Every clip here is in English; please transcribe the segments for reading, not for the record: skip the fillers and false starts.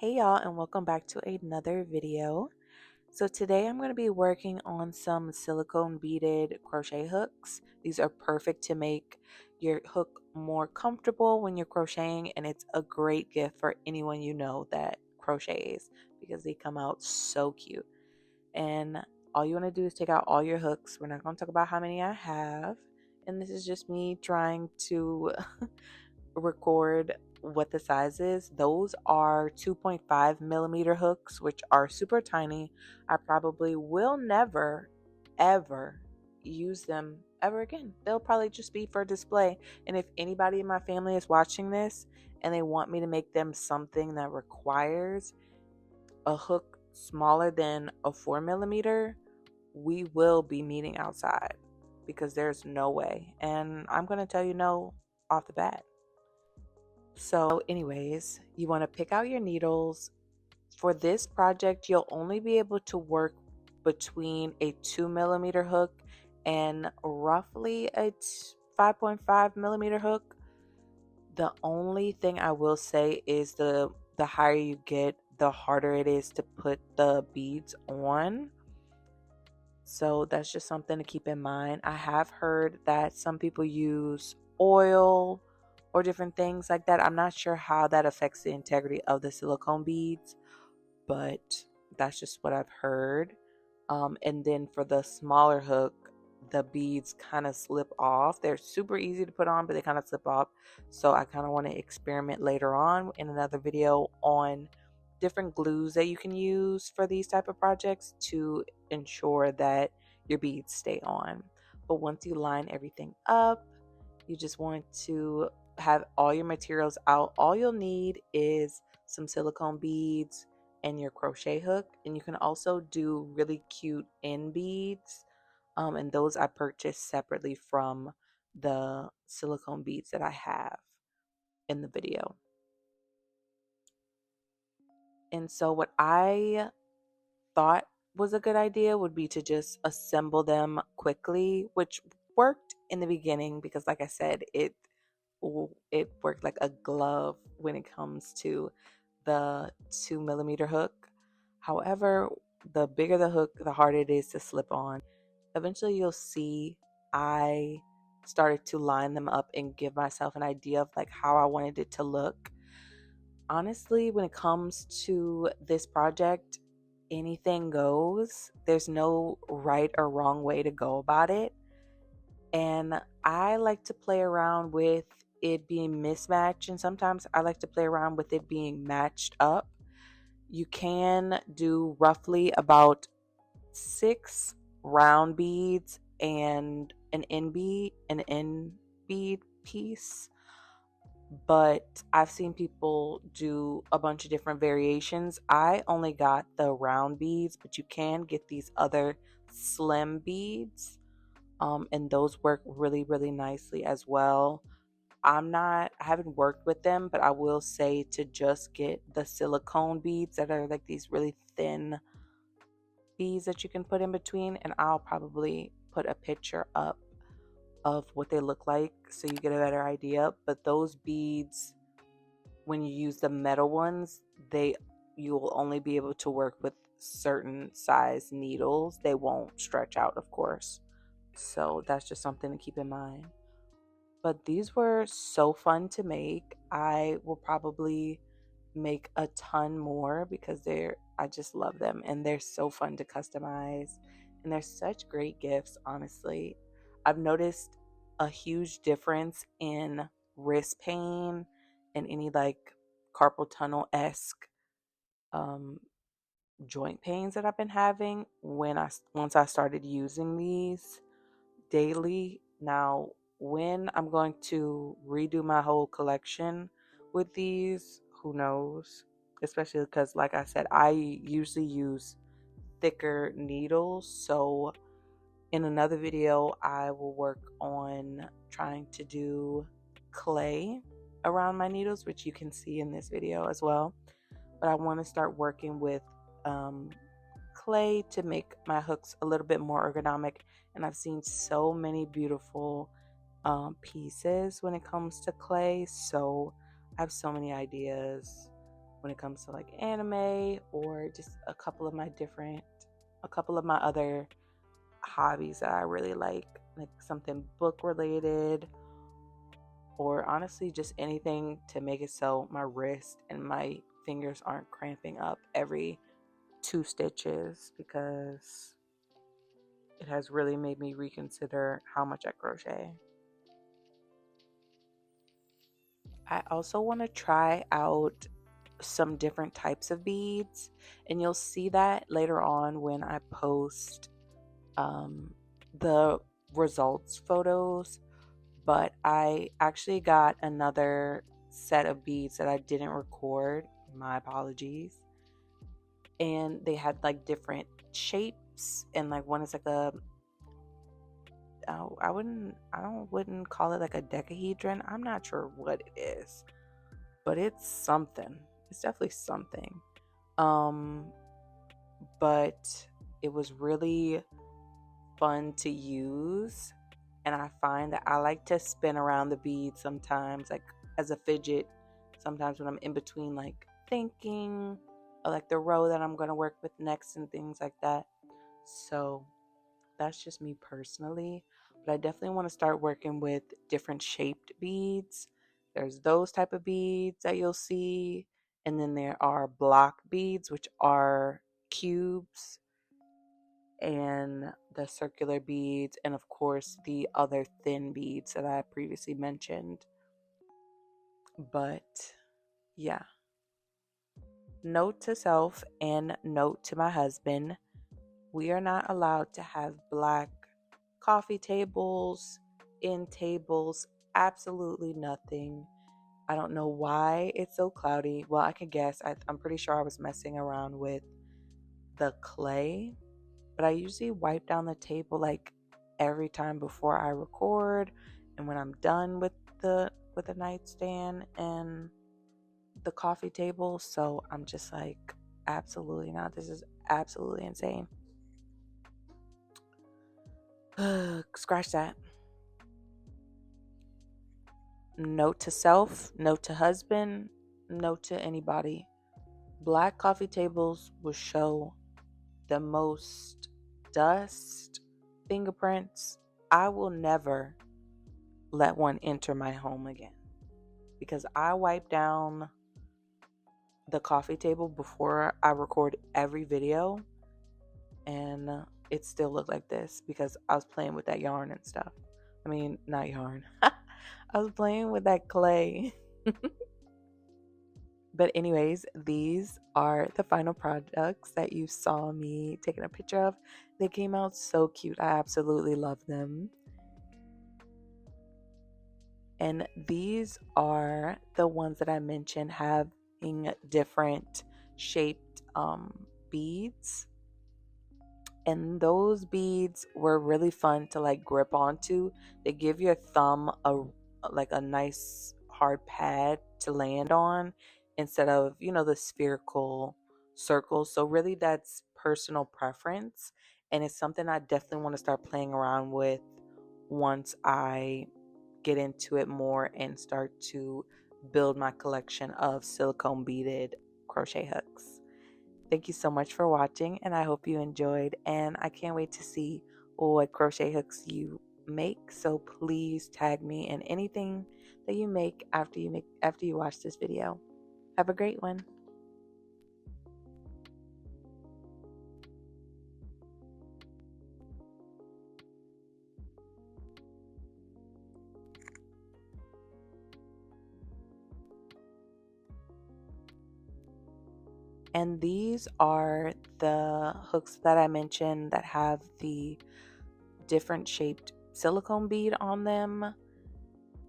Hey y'all, and welcome back to another video. So today I'm going to be working on some silicone beaded crochet hooks. These are perfect to make your hook more comfortable when you're crocheting, and it's a great gift for anyone you know that crochets because they come out so cute. And all you want to do is take out all your hooks. We're not going to talk about how many I have, and this is just me trying to record what the size is. Those are 2.5 millimeter hooks, which are super tiny. I probably will never ever use them ever again. They'll probably just be for display. And if anybody in my family is watching this and they want me to make them something that requires a hook smaller than a 4 millimeter, we will be meeting outside because there's no way. And I'm going to tell you no off the bat. So anyways, you want to pick out your needles. For this project, you'll only be able to work between a 2 millimeter hook and roughly a 5.5 millimeter hook. The only thing I will say is the higher you get, the harder it is to put the beads on. So that's just something to keep in mind. I have heard that some people use oil or different things like that. I'm not sure how that affects the integrity of the silicone beads, but that's just what I've heard. And then for the smaller hook, the beads kind of slip off. They're super easy to put on, but they kind of slip off. So I kind of want to experiment later on in another video on different glues that you can use for these type of projects to ensure that your beads stay on. But once you line everything up, you just want to have all your materials out. All you'll need is some silicone beads and your crochet hook, and you can also do really cute end beads, and those I purchased separately from the silicone beads that I have in the video. And so what I thought was a good idea would be to just assemble them quickly, which worked in the beginning because, like I said, it worked like a glove when it comes to the 2 millimeter hook. However, the bigger the hook, the harder it is to slip on. Eventually you'll see I started to line them up and give myself an idea of like how I wanted it to look. Honestly, when it comes to this project, anything goes. There's no right or wrong way to go about it. And I like to play around with it being mismatched, and sometimes I like to play around with it being matched up. You can do roughly about 6 round beads and an end bead piece, but I've seen people do a bunch of different variations. I only got the round beads, but you can get these other slim beads, and those work really, really nicely as well. I haven't worked with them, but I will say to just get the silicone beads that are like these really thin beads that you can put in between, and I'll probably put a picture up of what they look like so you get a better idea. But those beads, when you use the metal ones, you will only be able to work with certain size needles. They won't stretch out, of course. So that's just something to keep in mind. But these were so fun to make. I will probably make a ton more because I just love them, and they're so fun to customize, and they're such great gifts. Honestly, I've noticed a huge difference in wrist pain and any like carpal tunnel-esque um, joint pains that I've been having once I started using these daily. Now, when I'm going to redo my whole collection with these, who knows? Especially because, like I said, I usually use thicker needles. So in another video, I will work on trying to do clay around my needles, which you can see in this video as well. But I want to start working with clay to make my hooks a little bit more ergonomic. And I've seen so many beautiful pieces when it comes to clay. So I have so many ideas when it comes to like anime or just a couple of my other hobbies that I really like something book related, or honestly just anything to make it so my wrist and my fingers aren't cramping up every 2 stitches, because it has really made me reconsider how much I crochet. I also want to try out some different types of beads, and you'll see that later on when I post the results photos. But I actually got another set of beads that I didn't record. My apologies. And they had like different shapes, and like one is like a I wouldn't call it like a decahedron. I'm not sure what it is, but it's something. It's definitely something. Um, but it was really fun to use, and I find that I like to spin around the beads sometimes, like as a fidget. Sometimes when I'm in between, like thinking, or like the row that I'm gonna work with next and things like that. So that's just me personally, but I definitely want to start working with different shaped beads. There's those type of beads that you'll see, and then there are block beads, which are cubes, and the circular beads, and of course the other thin beads that I previously mentioned. But yeah, note to self and note to my husband: we are not allowed to have black coffee tables, end tables, absolutely nothing. I don't know why it's so cloudy. Well, I can guess. I'm pretty sure I was messing around with the clay, but I usually wipe down the table like every time before I record, and when I'm done with the nightstand and the coffee table. So I'm just like, absolutely not. This is absolutely insane. Scratch that. Note to self, note to husband, note to anybody: black coffee tables will show the most dust, fingerprints. I will never let one enter my home again, because I wipe down the coffee table before I record every video, and it still looked like this because I was playing with that yarn and stuff. I mean, not yarn. I was playing with that clay. But anyways, these are the final products that you saw me taking a picture of. They came out so cute. I absolutely love them. And these are the ones that I mentioned having different shaped beads. And those beads were really fun to like grip onto. They give your thumb a nice hard pad to land on, instead of, the spherical circles. So really that's personal preference, and it's something I definitely want to start playing around with once I get into it more and start to build my collection of silicone beaded crochet hooks. Thank you so much for watching, and I hope you enjoyed, and I can't wait to see what crochet hooks you make. So please tag me in anything that you make after you watch this video. Have a great one. And these are the hooks that I mentioned that have the different shaped silicone bead on them.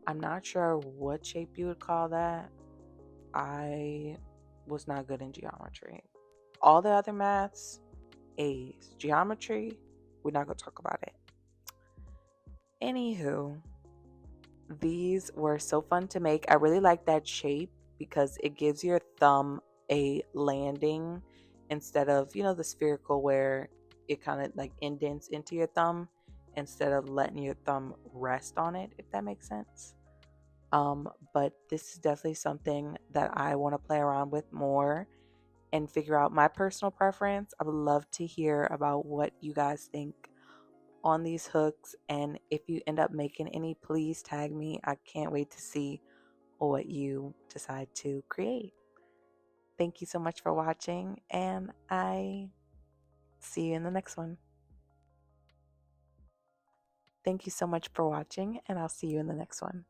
I'm not sure what shape you would call that. I was not good in geometry. All the other maths, A's. Geometry, we're not going to talk about it. Anywho, these were so fun to make. I really like that shape because it gives your thumb a landing instead of, the spherical where it kind of like indents into your thumb, instead of letting your thumb rest on it, if that makes sense. But this is definitely something that I want to play around with more and figure out my personal preference. I would love to hear about what you guys think on these hooks, and if you end up making any, please tag me. I can't wait to see what you decide to create. Thank you so much for watching, and I see you in the next one. Thank you so much for watching, and I'll see you in the next one.